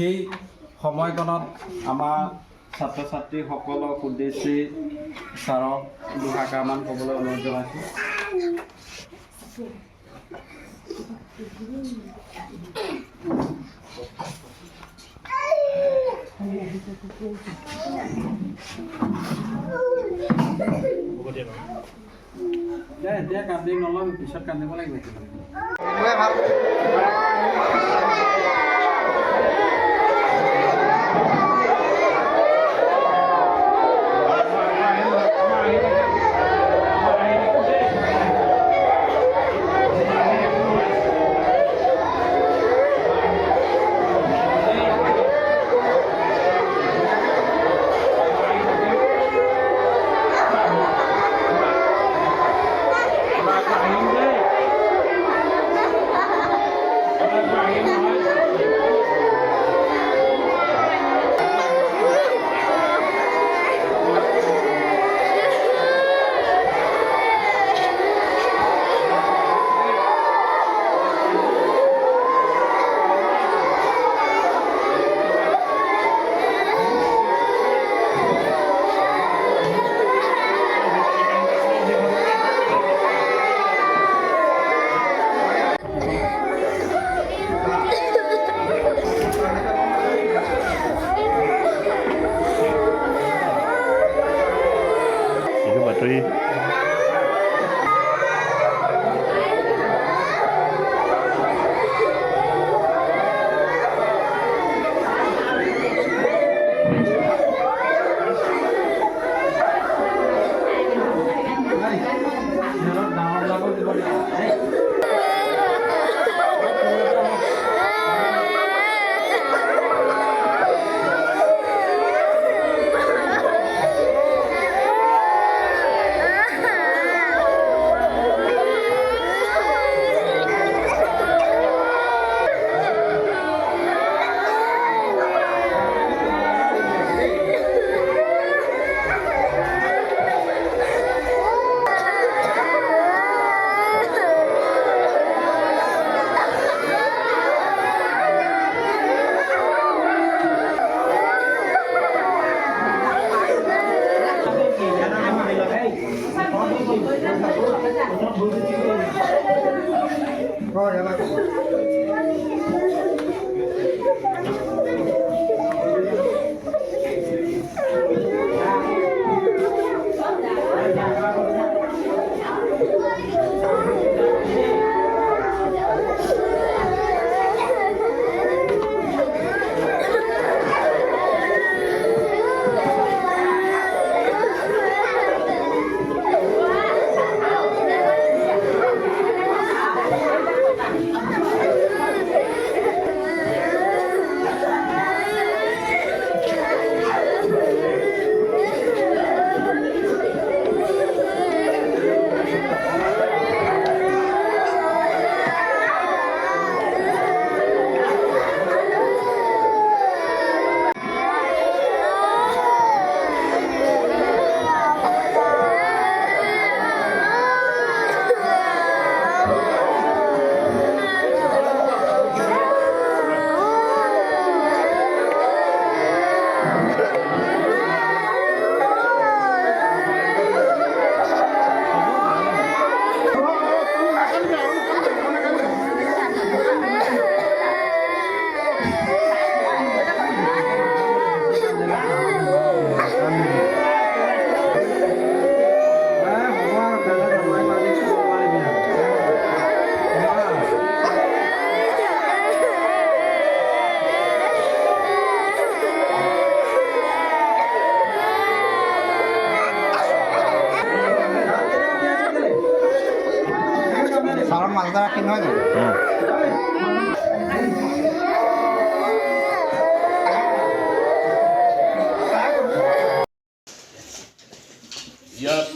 সেই সময়কণত আমাৰ ছাত্ৰ ছাত্ৰীসকলক উদ্দেশ্যি ছাৰক দুষাৰমান ক'বলৈ অনুৰোধ জনাইছোঁ। এতিয়া কান্দি নলওঁ, পিছত কান্দিব লাগিব। সালাম মালদা ৰাখি নয় না ইয়াত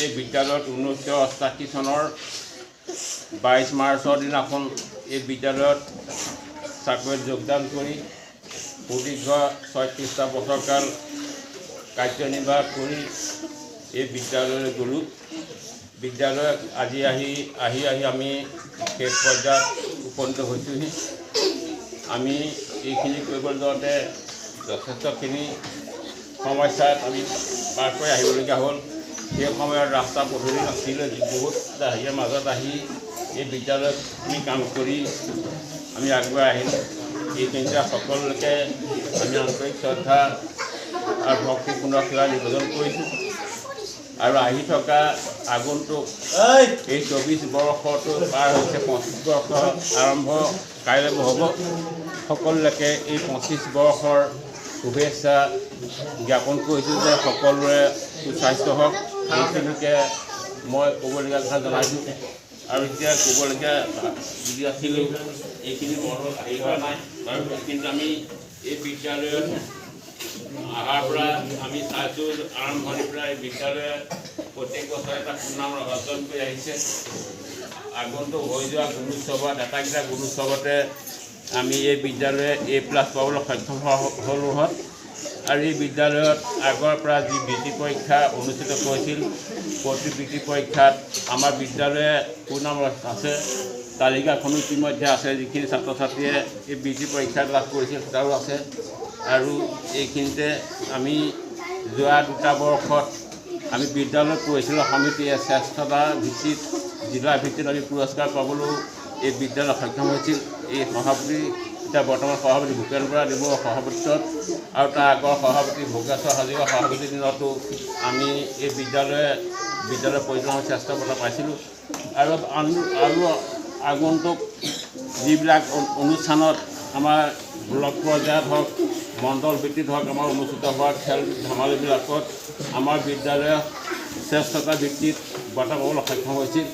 এই বিদ্যালয়ত 1988 চনৰ 22 মাৰ্চৰ দিনাখন এই বিদ্যালয়ত চাকৰিত যোগদান কৰি সুদীৰ্ঘ 36টা বছৰকাল কাৰ্যনিৰ্বাহ কৰি এই বিদ্যালয়লৈ গ'লোঁ। বিদ্যালয়ত আজি আহি আমি শেষ পৰ্যায়ত উপনীত হৈছোঁহি। আমি এইখিনি কৰিবলৈ যাওঁতে যথেষ্টখিনি সমস্যাত আমি পাৰ কৰি আহিবলগীয়া হ'ল। সেই সময়ত ৰাস্তা পদূলি নাছিলে, বহুত হেৰিয়াৰ মাজত আহি এই বিদ্যালয়ত আমি কাম কৰি আমি আগুৱাই আহিলোঁ। এইখিনিতে সকলোকে আমি আন্তৰিক শ্ৰদ্ধা আৰু ভক্তিপূৰ্ণ সেৱা নিবেদন কৰিছোঁ। আৰু আহি থকা আগন্তুক এই 24 বৰ্ষটো পাৰ হৈছে 25 বৰ্ষ আৰম্ভ কাইলৈ হ'ব। সকলোকে এই 25 বৰ্ষৰ শুভেচ্ছা জ্ঞাপন কৰিছোঁ যে সকলোৰে সুস্বাস্থ্য হওক। এইখিনিকে মই ক'বলগীয়া কথা জনাইছোঁ। আৰু এতিয়া ক'বলগীয়া যদি আছিলোঁ এইখিনি মনত আহি হোৱা নাই বাৰু, কিন্তু আমি এই বিদ্যালয়ত অহাৰ পৰা আমি চাইছোঁ আৰম্ভণিৰ পৰা এই বিদ্যালয়ে প্ৰত্যেক বছৰে এটা সুনাম অৰ্জন কৰি আহিছে। আগন্তুক হৈ যোৱা গুণোৎসৱত আটাইকেইটা গুণোৎসৱতে আমি এই বিদ্যালয়ে A+ পাবলৈ সক্ষম হ'লোঁ হয়। আৰু এই বিদ্যালয়ত আগৰ পৰা যি বৃত্তি পৰীক্ষা অনুষ্ঠিত কৰিছিল, প্ৰতি বৃত্তি পৰীক্ষাত আমাৰ বিদ্যালয়ে সুনাম আছে। তালিকাখনো ইতিমধ্যে আছে, যিখিনি ছাত্ৰ ছাত্ৰীয়ে এই বৃত্তি পৰীক্ষাত লাভ কৰিছিল তাৰো আছে। আৰু এইখিনিতে আমি যোৱা 2টা বৰ্ষত আমি বিদ্যালয় পৰিচালনা সমিতিয়ে শ্ৰেষ্ঠতা ভিত্তিত জিলা ভিত্তিত আমি পুৰস্কাৰ পাবলৈও এই বিদ্যালয় সক্ষম হৈছিল। এই সভাপতি এতিয়া বৰ্তমান সভাপতি ভূপেন বৰা দেৱৰ সভাপতিত্বত আৰু তাৰ আগৰ সভাপতি ভোগেশ্বৰ হাজৰিকাৰ সভাপতিৰ দিনতো আমি এই বিদ্যালয় পৰিচালনাৰ শ্ৰেষ্ঠ বঁটা পাইছিলোঁ। আৰু আগন্তুক যিবিলাক অনুষ্ঠানত আমাৰ ব্লক পৰ্যায়ত হওক, মণ্ডল ভিত্তিত হওক, আমাৰ অনুষ্ঠিত হোৱা খেল ধেমালিবিলাকত আমাৰ বিদ্যালয়ে শ্ৰেষ্ঠতা ভিত্তিত বঁটা পাবলৈ সক্ষম হৈছিল।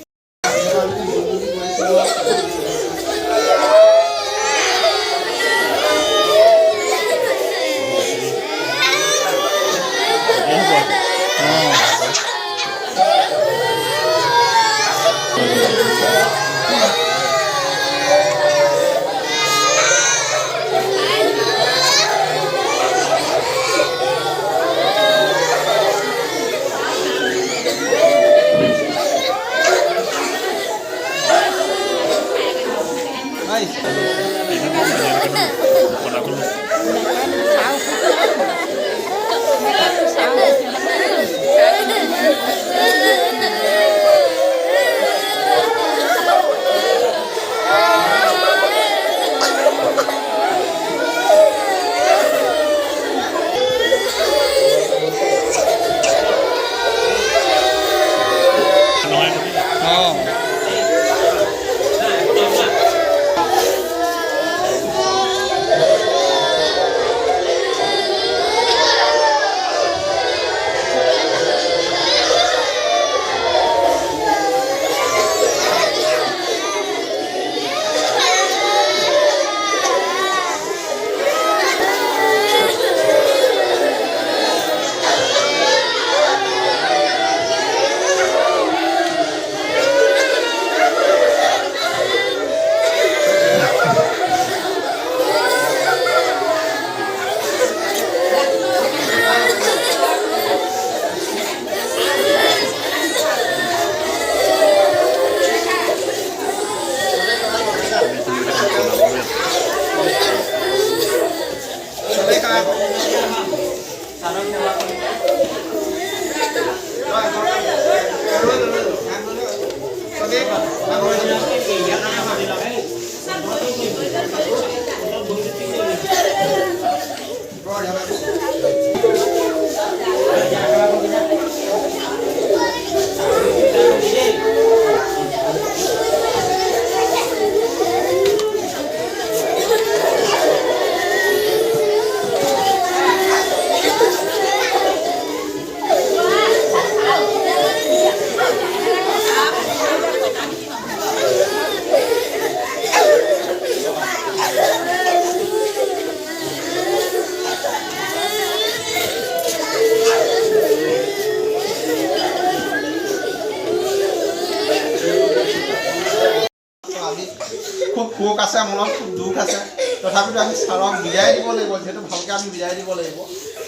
খুব শোক আছে, মনত খুব দুখ আছে। তথাপিতো আমি ছাৰক বিদায় দিব লাগিব, যিহেতু ভালকৈ আমি বিদায় দিব লাগিব।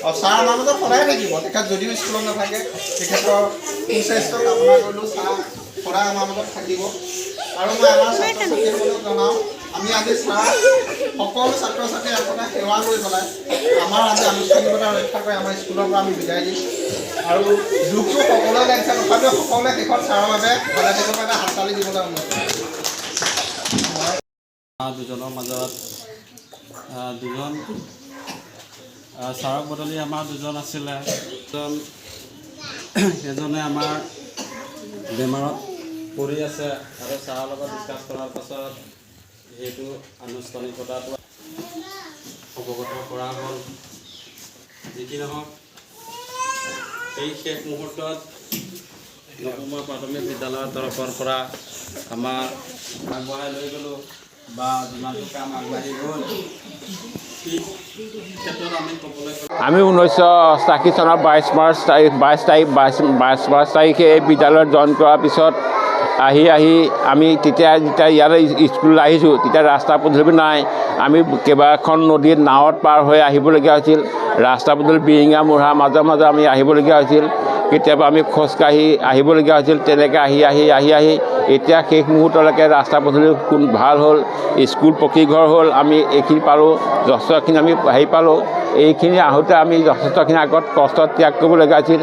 আৰু ছাৰ আমাৰ মাজত সদায় থাকিব। তেখেত যদিও স্কুলত নাথাকে, তেখেতৰ সুস্বাস্থ্য কামনা কৰিলেও ছাৰ সদায় আমাৰ মাজত থাকিব। আৰু মই আমাৰ ছাত্ৰ ছাত্ৰীসকলক জনাওঁ, আমি আজি ছাৰ সকলো ছাত্ৰ ছাত্ৰী আপোনাক সেৱা কৰি পেলাই আমাৰ আজি আনুষ্ঠানিকতা ৰক্ষা কৰি আমাৰ স্কুলৰ পৰা আমি বিদায় দিম আৰু দুখটো সকলোৱে লাগিছে তথাপিও সকলোৱে শেষত ছাৰৰ বাবে ভালে থাকিব এটা হাততালি দিবলৈ অনুৰোধ দুজনৰ মাজত দুজন ছাৰক বদলি আমাৰ দুজন আছিলে এজনে আমাৰ বেমাৰত পৰি আছে আৰু ছাৰৰ লগত ডিছকাছ কৰাৰ পাছত সেইটো আনুষ্ঠানিকতাটো অৱগত কৰা হ'ল যি কি নহওক এই শেষ মুহূৰ্তত নৱম প্ৰাথমিক বিদ্যালয়ৰ তৰফৰ পৰা আমাৰ আগবঢ়াই লৈ গ'লোঁ বা যিমানটো কাম আগবাঢ়ি গ'ল ক্ষেত্ৰত আমি ক'বলৈ আমি 1980 চনৰ 22 মাৰ্চ তাৰিখে এই বিদ্যালয়ত জইন কৰাৰ পিছত আহি আমি যেতিয়া ইয়ালৈ স্কুল আহিছোঁ তেতিয়া ৰাস্তা পদূলি নাই আমি কেইবাখন নদীত নাৱত পাৰ হৈ আহিবলগীয়া হৈছিল ৰাস্তা পদূলি বিৰিঙা মুঢ়া মাজে মাজে আমি আহিবলগীয়া হৈছিল কেতিয়াবা আমি খোজকাঢ়ি আহিবলগীয়া হৈছিল তেনেকৈ আহি এতিয়া শেষ মুহূৰ্তলৈকে ৰাস্তা পদূলি ভাল হ'ল স্কুল পকী ঘৰ হ'ল আমি এইখিনি পালোঁ যথেষ্টখিনি আমি পালোঁ এইখিনি আহোঁতে আমি যথেষ্টখিনি আগত কষ্ট ত্যাগ কৰিবলগীয়া হৈছিল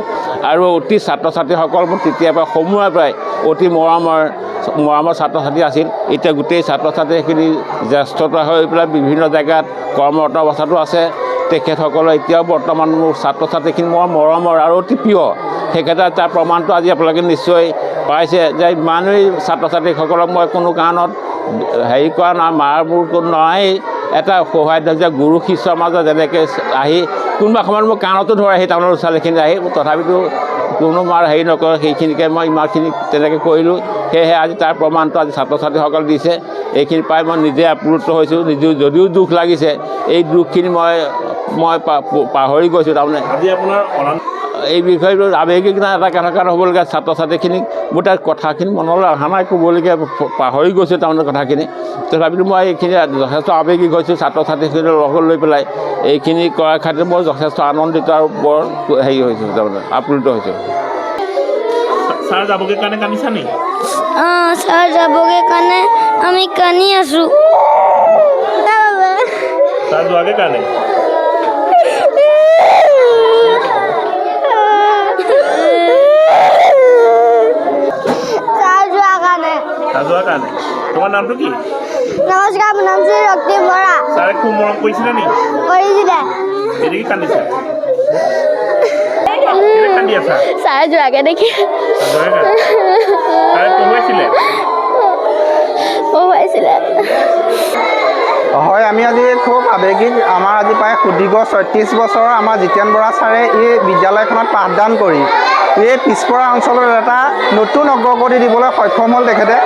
আৰু অতি ছাত্ৰ ছাত্ৰীসকল তেতিয়াৰ পৰা সমূহৰ পৰাই অতি মৰমৰ ছাত্ৰ ছাত্ৰী আছিল এতিয়া গোটেই ছাত্ৰ ছাত্ৰীখিনি জ্যেষ্ঠতা হৈ পেলাই বিভিন্ন জেগাত কৰ্মৰত অৱস্থাতো আছে তেখেতসকলে এতিয়াও বৰ্তমান মোৰ ছাত্ৰ ছাত্ৰীখিনি মৰমৰ আৰু অতি প্ৰিয় সেইক্ষেত্ৰত তাৰ প্ৰমাণটো আজি আপোনালোকে নিশ্চয় পাইছে যে ইমানেই ছাত্ৰ ছাত্ৰীসকলক মই কোনো কাৰণত হেৰি কৰা নাই মাৰবোৰ কোনো নাই এটা সৌহাৰ্দ্য যে গুৰু শিষ্যৰ মাজত যেনেকৈ আহি কোনোবা সময়ত মোৰ কাৰণতো ধৰে সেই টাউনৰ ল'ৰা ছোৱালীখিনি আহি তথাপিতো কোনো মাৰ হেৰি নকৰে সেইখিনিকে মই ইমানখিনি তেনেকৈ কৰিলোঁ সেয়েহে আজি তাৰ প্ৰমাণটো আজি ছাত্ৰ ছাত্ৰীসকল দিছে এইখিনি পাই মই নিজে আপ্লুত হৈছোঁ যদিও দুখ লাগিছে এই দুখখিনি মই পাহৰি গৈছোঁ তাৰমানে আজি আপোনাৰ এই বিষয়টো আৱেগিক এটা কথা হ'বলগীয়া ছাত্ৰ ছাত্ৰীখিনিক মোৰ তাৰ কথাখিনি মনলৈ অহা নাই ক'বলগীয়া পাহৰি গৈছোঁ তাৰমানে কথাখিনি তথাপিতো মই এইখিনি যথেষ্ট আৱেগিক হৈছোঁ ছাত্ৰ ছাত্ৰীখিনিৰ লগত লৈ পেলাই এইখিনি কৰাৰ ক্ষেত্ৰত মই যথেষ্ট আনন্দিত আৰু বৰ হেৰি হৈছোঁ তাৰমানে আপ্লুত হৈছোঁ ছাৰ যাবগৈ কাৰণে কান্দিছা নি ছাৰ যাবগৈ কাৰণে আমি কান্দি আছোঁ ছাৰ যোৱাগৈ কাৰণে যোৱাৰ কাৰণে তোমাৰ নামটো কি নমস্কাৰ মোৰ নাম শ্ৰী ৰক্তিম বৰা ছাৰে খুব মৰম কৰিছিলে নি কৰিছিলে এদিকে কান্দিছা কান্দি আছা ছাৰ যোৱাগে দেখি ছাৰে পঢ়ুৱাইছিলে হয় আমি আজি খুব আৱেগিক আমাৰ আজি প্ৰায় সুদীৰ্ঘ 36 বছৰৰ আমাৰ জিতেন বৰা ছাৰে এই বিদ্যালয়খনত পাঠদান কৰি এই পিছপৰা অঞ্চলত এটা নতুন অগ্ৰগতি দিবলৈ সক্ষম হ'ল তেখেতে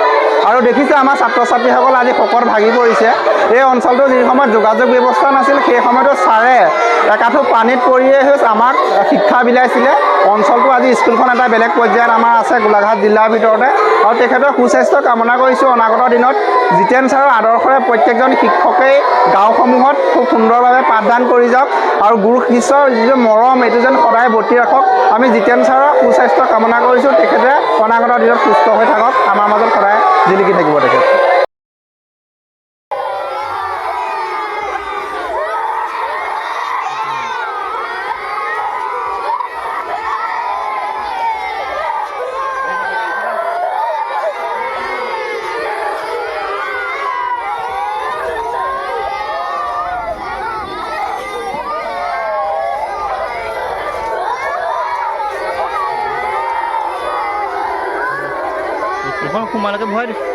আৰু দেখিছে আমাৰ ছাত্ৰ ছাত্ৰীসকল আজি শকত ভাগি পৰিছে এই অঞ্চলটো যি সময়ত যোগাযোগ ব্যৱস্থা নাছিল সেই সময়তো ছাৰে একাঠু পানীত পৰিয়ে আমাক শিক্ষা বিলাইছিলে অঞ্চলটো আজি স্কুলখন এটা বেলেগ পৰ্যায়ত আমাৰ আছে গোলাঘাট জিলাৰ ভিতৰতে আৰু তেখেতৰ সুস্বাস্থ্য কামনা কৰিছোঁ অনাগত দিনত জিতেন ছাৰৰ আদৰ্শৰে প্ৰত্যেকজন শিক্ষকেই গাঁওসমূহত খুব সুন্দৰভাৱে পাঠদান কৰি যাওক আৰু গুৰু শিষ্যৰ যিটো মৰম এইটো যেন সদায় বৰ্তি ৰাখক আমি জিতেন ছাৰৰ সুস্বাস্থ্য কামনা কৰিছোঁ তেখেতে অনাগত দিনত সুস্থ হৈ থাকক আমাৰ মাজত সদায় জিলিকি থাকিব তেখেত এখন সোমালৈকে ভৰাই দিছোঁ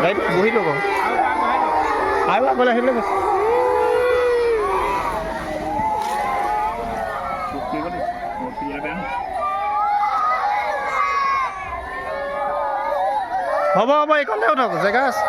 গাড়ীত বহি ল'ব আৰু আগলৈ আহিলে গৈছে হ'ব এইখনতে উঠক জেগা আছে